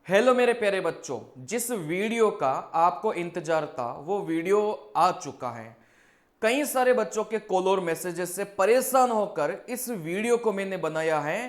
Hello मेरे प्यारे बच्चों, जिस वीडियो का आपको इंतजार था वो वीडियो आ चुका है। कई सारे बच्चों के कॉल और मैसेजेस से परेशान होकर इस वीडियो को मैंने बनाया है।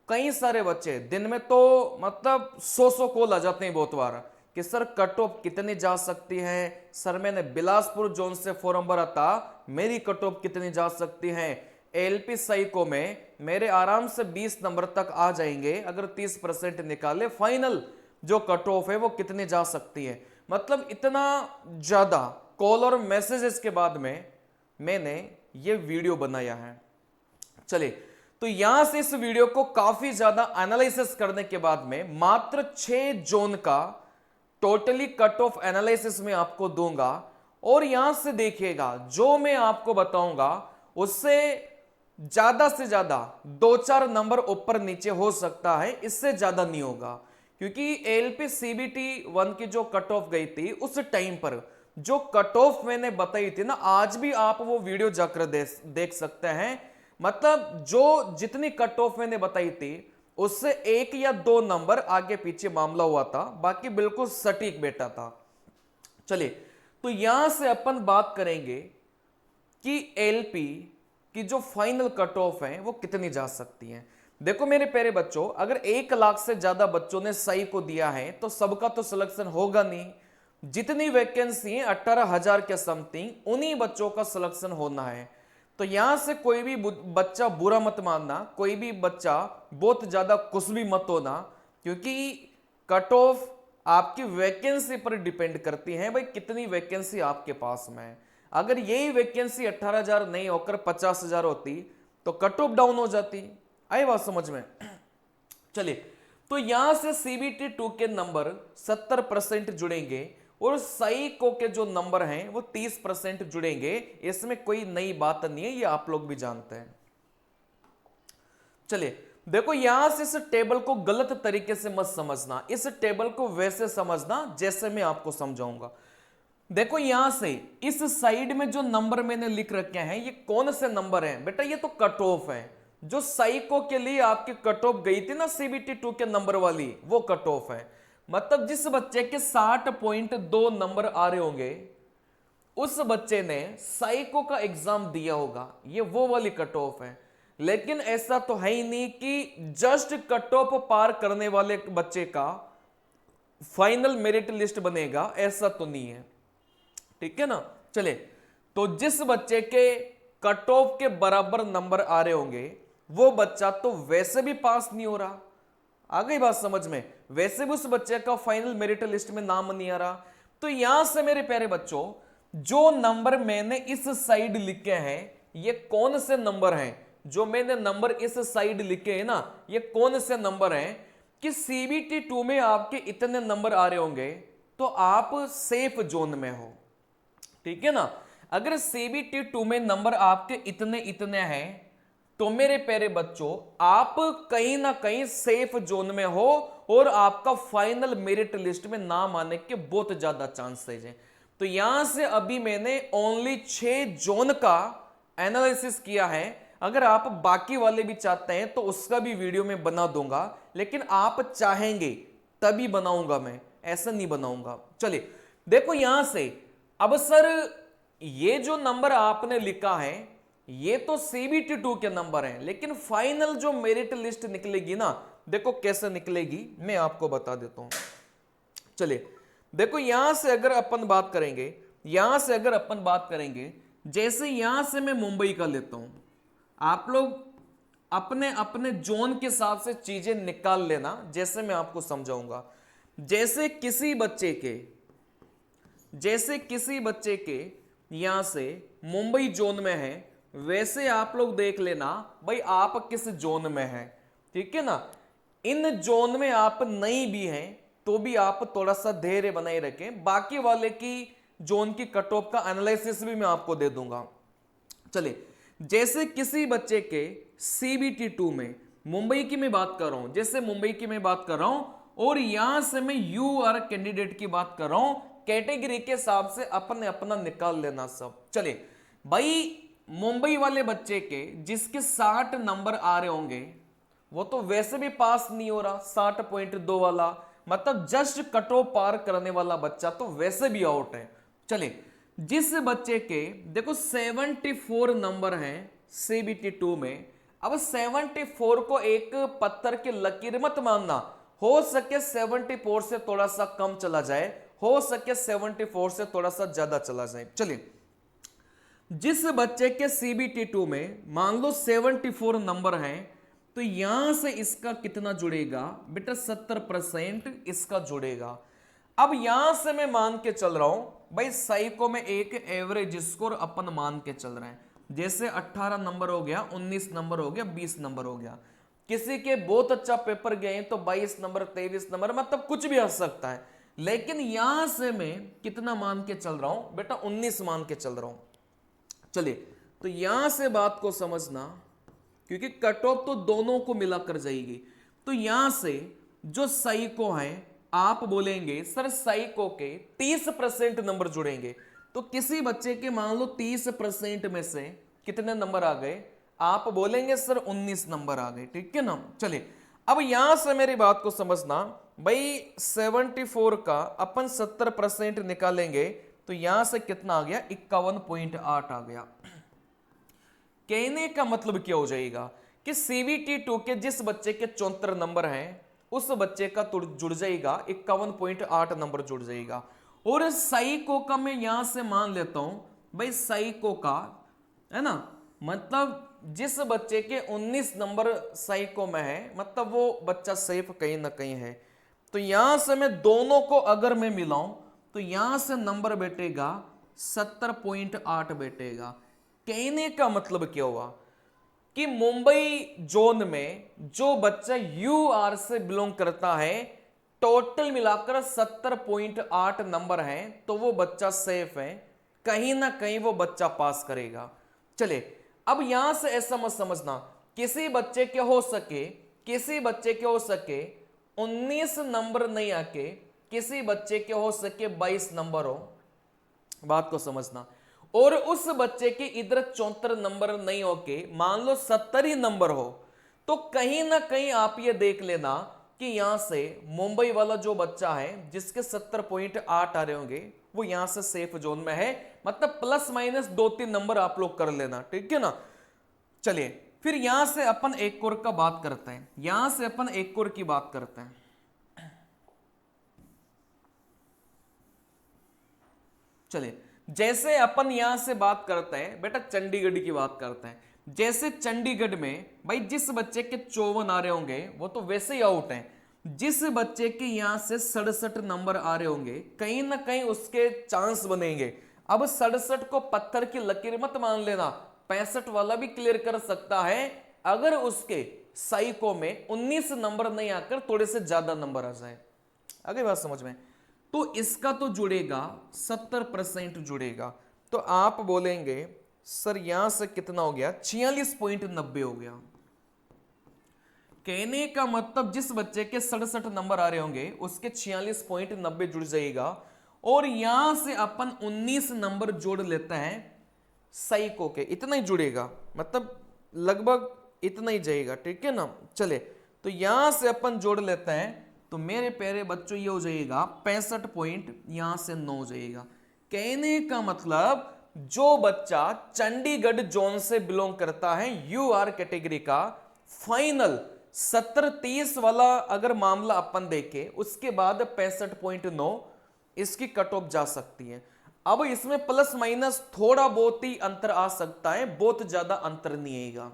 कई सारे बच्चे दिन में तो मतलब 100 कॉल आ जाते हैं बहुत बार कि सर कट ऑफ कितनी जा सकती है। सर मैंने बिलासपुर जोन से फॉर्म भरा था, मेरी कट ऑफ कितनी जा सकती है। एलपी साइको में मेरे आराम से 20 नंबर तक आ जाएंगे अगर 30% निकाले। फाइनल जो कट ऑफ है वो कितनी जा सकती है। मतलब इतना ज्यादा कॉल और मैसेजेस के बाद में मैंने ये वीडियो बनाया है। चलिए, तो यहां से इस वीडियो को काफी ज्यादा एनालिसिस करने के बाद में मात्र 6 जोन का टोटली कट ऑफ एनालिसिस में आपको दूंगा। और यहां से देखिएगा जो मैं आपको बताऊंगा उससे ज्यादा से ज्यादा 2-4 नंबर ऊपर नीचे हो सकता है, इससे ज्यादा नहीं होगा। क्योंकि एलपी सीबीटी 1 की जो कट ऑफ गई थी उस टाइम पर जो कट ऑफ मैंने बताई थी ना, आज भी आप वो वीडियो जाकर देख सकते हैं। मतलब जो जितनी कट ऑफ मैंने बताई थी उससे 1 या 2 नंबर आगे पीछे मामला हुआ था, बाकी बिल्कुल सटीक बेटा था। चलिए, तो यहां से अपन बात करेंगे कि एलपी की जो फाइनल कट ऑफ है वो कितनी जा सकती है। देखो मेरे प्यारे बच्चों, अगर 1 लाख से ज्यादा बच्चों ने सही को दिया है तो सबका तो सिलेक्शन होगा नहीं। जितनी वैकेंसी है 18,000 के समथिंग, उन्हीं बच्चों का सिलेक्शन होना है। तो यहां से कोई भी बच्चा बुरा मत मानना, कोई भी बच्चा बहुत ज्यादा खुश भी मत होना, क्योंकि कट ऑफ आपकी वैकेंसी पर डिपेंड करती है। भाई कितनी वैकेंसी आपके पास में है। अगर यही वैकेंसी 18,000 नहीं होकर 50,000 होती तो कट ऑफ डाउन हो जाती। आई बात समझ में? चलिए, तो यहां से सीबीटी 2 के नंबर 70% जुड़ेंगे और सही को के जो नंबर हैं वो 30% जुड़ेंगे। इसमें कोई नई बात नहीं है, ये आप लोग भी जानते हैं। चलिए देखो, यहां से इस टेबल को गलत तरीके से मत समझना, इस टेबल को वैसे समझना जैसे मैं आपको समझाऊंगा। देखो यहां से इस साइड में जो नंबर मैंने लिख रखे हैं ये कौन से नंबर हैं बेटा? ये तो कट ऑफ है। जो साइको के लिए आपकी कट ऑफ गई थी ना सीबीटी 2 के नंबर वाली, वो कट ऑफ है। मतलब जिस बच्चे के 60.2 नंबर आ रहे होंगे उस बच्चे ने साइको का एग्जाम दिया होगा, ये वो वाली कट ऑफ है। लेकिन ऐसा तो है ही नहीं कि जस्ट कट ऑफ पार करने वाले बच्चे का फाइनल मेरिट लिस्ट बनेगा, ऐसा तो नहीं है। ठीक है ना? चले, तो जिस बच्चे के कट ऑफ के बराबर नंबर आ रहे होंगे वो बच्चा तो वैसे भी पास नहीं हो रहा। आ गई बात समझ में? वैसे भी उस बच्चे का फाइनल मेरिट लिस्ट में नाम नहीं आ रहा। तो यहां से मेरे प्यारे बच्चों, जो नंबर मैंने इस साइड लिखे हैं ये कौन से नंबर हैं? जो मैंने नंबर इस साइड लिखे हैं ना, ये कौन से नंबर हैं कि सीबीटी 2 में आपके इतने नंबर आ रहे होंगे तो आप सेफ जोन में हो। ठीक है ना? अगर सीबीटी 2 में नंबर आपके इतने इतने हैं तो मेरे प्यारे बच्चों आप कहीं ना कहीं सेफ जोन में हो और आपका फाइनल मेरिट लिस्ट में नाम आने के बहुत ज्यादा चांसेस हैं। तो यहां से अभी मैंने ओनली 6 जोन का एनालिसिस किया है। अगर आप बाकी वाले भी चाहते हैं तो उसका भी वीडियो में बना दूंगा, लेकिन आप चाहेंगे तभी बनाऊंगा, मैं ऐसा नहीं बनाऊंगा। चलिए देखो यहां से, अब सर ये जो नंबर आपने लिखा है ये तो सीबीटी 2 के नंबर हैं, लेकिन फाइनल जो मेरिट लिस्ट निकलेगी ना, देखो कैसे निकलेगी मैं आपको बता देता हूं। चलिए देखो, यहां से अगर अपन बात करेंगे, यहां से अगर अपन बात करेंगे, जैसे यहां से मैं मुंबई का लेता हूं, आप लोग अपने अपने जोन के हिसाब से चीजें निकाल लेना जैसे मैं आपको समझाऊंगा। जैसे किसी बच्चे के यहां से मुंबई जोन में है, वैसे आप लोग देख लेना भाई आप किस जोन में हैं। ठीक है ना? इन जोन में आप नहीं भी हैं तो भी आप थोड़ा सा धैर्य बनाए रखें, बाकी वाले की जोन की कट ऑफ का एनालिसिस भी मैं आपको दे दूंगा। चलिए, जैसे किसी बच्चे के सीबीटी 2 में, मुंबई की मैं बात कर रहा हूं, जैसे मुंबई की मैं बात कर रहा हूं और यहां से मैं यूआर कैंडिडेट की बात कर रहा हूं, कैटेगरी के हिसाब से अपने अपना निकाल लेना सब। चलिए भाई, मुंबई वाले बच्चे के जिसके 60 नंबर आ रहे होंगे वो तो वैसे भी पास नहीं हो रहा, 60.2 वाला। मतलब जस्ट कट ऑफ पार करने वाला बच्चा तो वैसे भी आउट है। चलिए, जिस बच्चे के देखो 74 नंबर है CBT 2 में, अब 74 को एक पत्थर की लकीर मत मानना, हो सके 74 से थोड़ा सा कम चला जाए, हो सके 74 से थोड़ा सा ज्यादा चला जाए। चलिए, जिस बच्चे के CBT 2 में मान लो 74 नंबर है, तो यहां से इसका कितना जुड़ेगा बेटा, 70% इसका जुड़ेगा। अब यहां से मैं मान के चल रहा हूं भाई, साइको में एक एवरेज स्कोर अपन मान के चल रहे हैं, जैसे 18 नंबर हो गया, 19 नंबर हो गया, 20 नंबर हो गया। किसी के बहुत अच्छा पेपर गए तो 22 नंबर, 23 नंबर, मतलब कुछ भी आ सकता है। लेकिन यहां से मैं कितना मान के चल रहा हूं बेटा, 19 मान के चल रहा हूं। चलिए, तो यहां से बात को समझना, क्योंकि कट ऑफ तो दोनों को मिलाकर जाएगी। तो यहां से जो साइको है, आप बोलेंगे सर साइको के 30% नंबर जुड़ेंगे, तो किसी बच्चे के मान लो 30% में से कितने नंबर आ गए, आप बोलेंगे सर 19 नंबर आ गए, ठीक है ना। चलिए, अब यहां से मेरी बात को समझना भाई, 74 का अपन 70% निकालेंगे तो यहां से कितना आ गया, 51.8 आ गया। कहने का मतलब क्या हो जाएगा कि CBT 2 के जिस बच्चे के 74 नंबर हैं, उस बच्चे का जुड़ जाएगा 51.8 नंबर जुड़ जाएगा। और साइको का मैं यहां से मान लेता हूं भाई, साइको का है ना, मतलब जिस बच्चे के 19 नंबर साइको में है, मतलब वो बच्चा सेफ कहीं ना कहीं है। तो यहां से मैं दोनों को अगर मैं मिलाऊं तो यहां से नंबर बैठेगा 70.8 बैठेगा। कहने का मतलब क्या हुआ कि मुंबई जोन में जो बच्चा UR से बिलोंग करता है, टोटल मिलाकर 70.8 नंबर है, तो वो बच्चा सेफ है, कहीं ना कहीं वो बच्चा पास करेगा। चलिए, अब यहां से ऐसा मत समझना किसी बच्चे के हो सके, किसी बच्चे के हो सके 19 नंबर नहीं आके, किसी बच्चे के हो सके 22 नंबर हो, बात को समझना, और उस बच्चे के इधर 74 नंबर नहीं होके मान लो 70 ही नंबर हो, तो कहीं ना कहीं आप ये देख लेना कि यहां से मुंबई वाला जो बच्चा है जिसके 70.8 आ रहे होंगे, वो यहां से सेफ जोन में है, मतलब प्लस माइनस 2-3 नंबर आप लोग कर लेना, ठीक है ना। चलिए, फिर यहां से अपन एक और का बात करते हैं, यहां से अपन एक और की बात करते हैं। चलिए, जैसे अपन यहां से बात करते हैं बेटा, चंडीगढ़ की बात करते हैं। जैसे चंडीगढ़ में भाई जिस बच्चे के 54 आ रहे होंगे वो तो वैसे ही आउट है, जिस बच्चे के यहां से 67 नंबर आ रहे होंगे कहीं ना कहीं उसके चांस बनेंगे। अब 67 को पत्थर की लकीर मत मान लेना, 65 वाला भी क्लियर कर सकता है अगर उसके साइको में 19 नंबर नहीं आकर थोड़े से ज्यादा नंबर आ जाए। आगे बात समझ में, तो इसका तो जुड़ेगा 70% जुड़ेगा। तो आप बोलेंगे सर यहां से कितना हो गया, 46.90 हो गया। कहने का मतलब जिस बच्चे के 67 नंबर आ रहे होंगे उसके 46.90 जुड़ जाएगा, और यहां से अपन 19 नंबर जोड़ लेते हैं साइको के, इतना ही जुड़ेगा, मतलब लगभग इतना ही जाएगा, ठीक है ना। चले, तो यहां से अपन जोड़ लेते हैं, तो मेरे प्यारे बच्चों ये हो जाएगा 65 पॉइंट, यहां से 9 हो जाएगा। कहने का मतलब जो बच्चा चंडीगढ़ जोन से बिलोंग करता है UR कैटेगरी का, फाइनल 70-30 वाला अगर मामला अपन देखें, उसके बाद 65.9 इसकी कट ऑफ जा सकती है। अब इसमें प्लस माइनस थोड़ा बहुत ही अंतर आ सकता है, बहुत ज्यादा अंतर नहीं आएगा,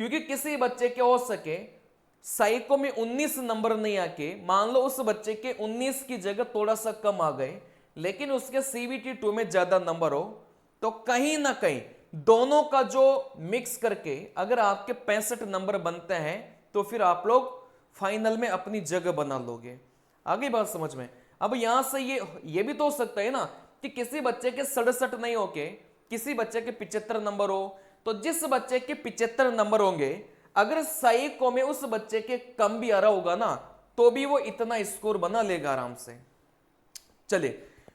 क्योंकि किसी बच्चे के हो सके साइको में 19 नंबर नहीं आके, मान लो उस बच्चे के 19 की जगह थोड़ा सा कम आ गए, लेकिन उसके CBT 2 में ज्यादा नंबर हो, तो कहीं ना कहीं दोनों का जो मिक्स करके अगर आपके 65 नंबर बनते हैं तो फिर आप लोग फाइनल में अपनी जगह बना लोगे। आगे बात समझ में। अब यहां से ये भी तो हो सकता है ना कि किसी बच्चे के 67 नहीं होके किसी बच्चे के 75 नंबर हो, तो जिस बच्चे के 75 नंबर होंगे अगर साइको में उस बच्चे के कम भी आ रहा होगा ना, तो भी वो इतना स्कोर बना लेगा आराम से। चलिए,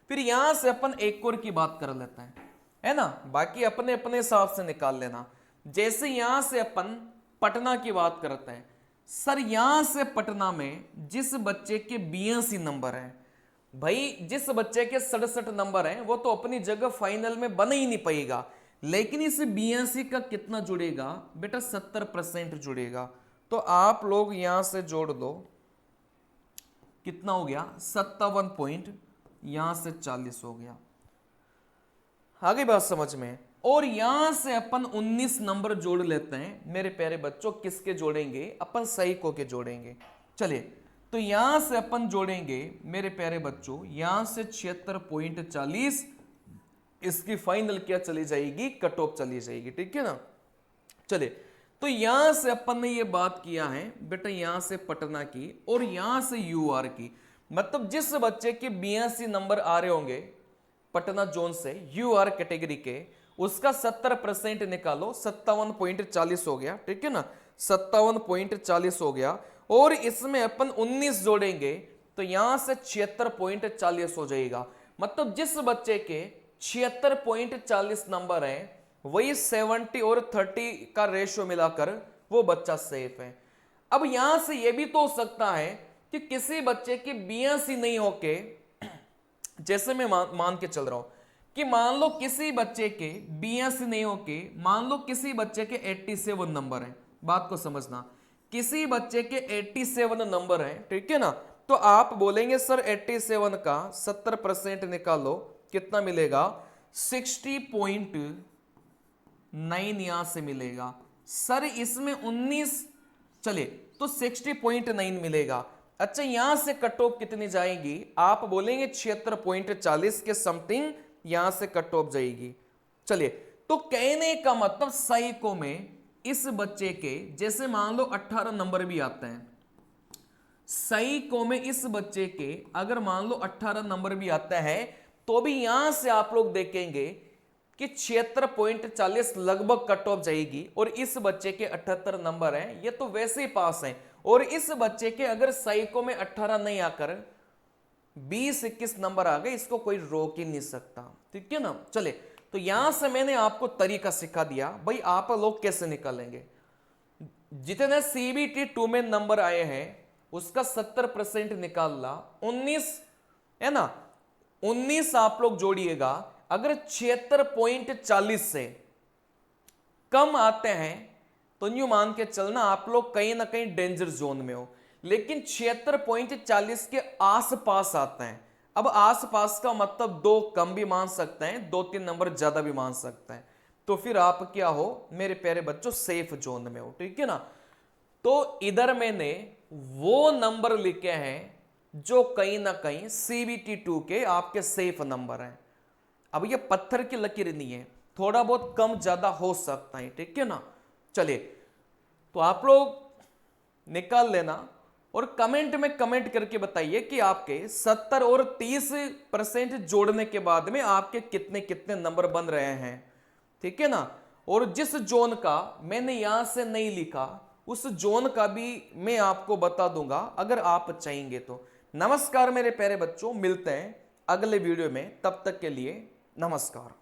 फिर यहां से अपन एक और की बात कर लेते हैं, है ना, बाकी अपने अपने हिसाब से निकाल लेना। जैसे यहां से अपन पटना की बात करते हैं, सर यहां से पटना में जिस बच्चे के 82 नंबर हैं, भाई जिस बच्चे के 67 नंबर हैं वो तो अपनी जगह फाइनल में बन ही नहीं पाएगा, लेकिन इस 82 का कितना जुड़ेगा बेटा, 70% जुड़ेगा। तो आप लोग यहां से जोड़ दो, कितना हो गया 57 पॉइंट, यहां से 40 हो गया। आगे बात समझ में। और यहां से अपन 19 नंबर जोड़ लेते हैं मेरे प्यारे बच्चों, किसके जोड़ेंगे, अपन सहीको के जोड़ेंगे। चलिए तो यहां से अपन जोड़ेंगे मेरे प्यारे बच्चों, यहां से 76.40, इसकी फाइनल क्या चली जाएगी, कट ऑफ चली जाएगी, ठीक है ना। चलिए तो यहां से अपन ने ये बात किया है बेटा, यहां से पटना की और यहां से यूआर की, मतलब जिस बच्चे के 82 नंबर आ रहे होंगे पटना जोन से यूआर कैटेगरी के, उसका 70% निकालो, 57.40 हो गया, ठीक है ना, 57.40 हो गया। और इसमें अपन 19 जोड़ेंगे तो यहां से 76.40 हो जाएगा। मतलब जिस बच्चे के 76.40 नंबर है वही 70 और 30 का रेशियो मिलाकर वो बच्चा सेफ है। अब यहां से यह भी तो हो सकता है कि किसी बच्चे के 82 नहीं होके, जैसे मैं मान के चल रहा हूं कि मान लो किसी बच्चे के 82 नहीं होके, मान लो किसी बच्चे के 87 नंबर है, बात को समझना, किसी बच्चे के 87 नंबर है, ठीक है ना। तो आप बोलेंगे सर 87 का 70% निकालो, कितना मिलेगा, 60.9 यहां से मिलेगा। सर इसमें 19, चलिए तो 60.9 मिलेगा। अच्छा यहां से कट ऑफ कितनी जाएगी, आप बोलेंगे 76.40 के समथिंग यहां से कट ऑफ जाएगी। चलिए तो कहने का मतलब सहीको में इस बच्चे के, जैसे मान लो 18 नंबर भी आते हैं, सहीको में इस बच्चे के अगर मान लो 18 नंबर भी आता है तो भी यहां से आप लोग देखेंगे कि 76.40 लगभग कट ऑफ जाएगी। और इस बच्चे के 78 नंबर हैं, ये तो वैसे ही पास हैं। और इस बच्चे के अगर सहीको में 18 नहीं आकर 20-21 नंबर आ गए, इसको कोई रोक ही नहीं सकता, ठीक है ना। चले तो यहां से मैंने आपको तरीका सिखा दिया, भाई आप लोग कैसे निकालेंगे। जितने CBT 2 में नंबर आए हैं उसका 70% निकालना, 19 है ना, 19 आप लोग जोड़िएगा। अगर 76.40 से कम आते हैं तो न्यू मान के चलना आप लोग कहीं ना कहीं डेंजर जोन में हो, लेकिन 76.40 के आसपास आते हैं। अब आसपास का मतलब 2 कम भी मान सकते हैं, 2-3 नंबर ज्यादा भी मान सकते हैं, तो फिर आप क्या हो मेरे प्यारे बच्चों, सेफ जोन में हो, ठीक है ना। तो इधर मैंने वो नंबर लिखे हैं जो कहीं ना कहीं CBT 2 के आपके सेफ नंबर हैं। अब ये पत्थर की लकीर नहीं है, थोड़ा बहुत कम ज्यादा हो सकता है, ठीक है ना। चलिए तो आप लोग निकाल लेना और कमेंट में कमेंट करके बताइए कि आपके 70 और 30% जोड़ने के बाद में आपके कितने कितने नंबर बन रहे हैं, ठीक है ना। और जिस जोन का मैंने यहां से नहीं लिखा उस जोन का भी मैं आपको बता दूंगा अगर आप चाहेंगे तो। नमस्कार मेरे प्यारे बच्चों, मिलते हैं अगले वीडियो में, तब तक के लिए नमस्कार।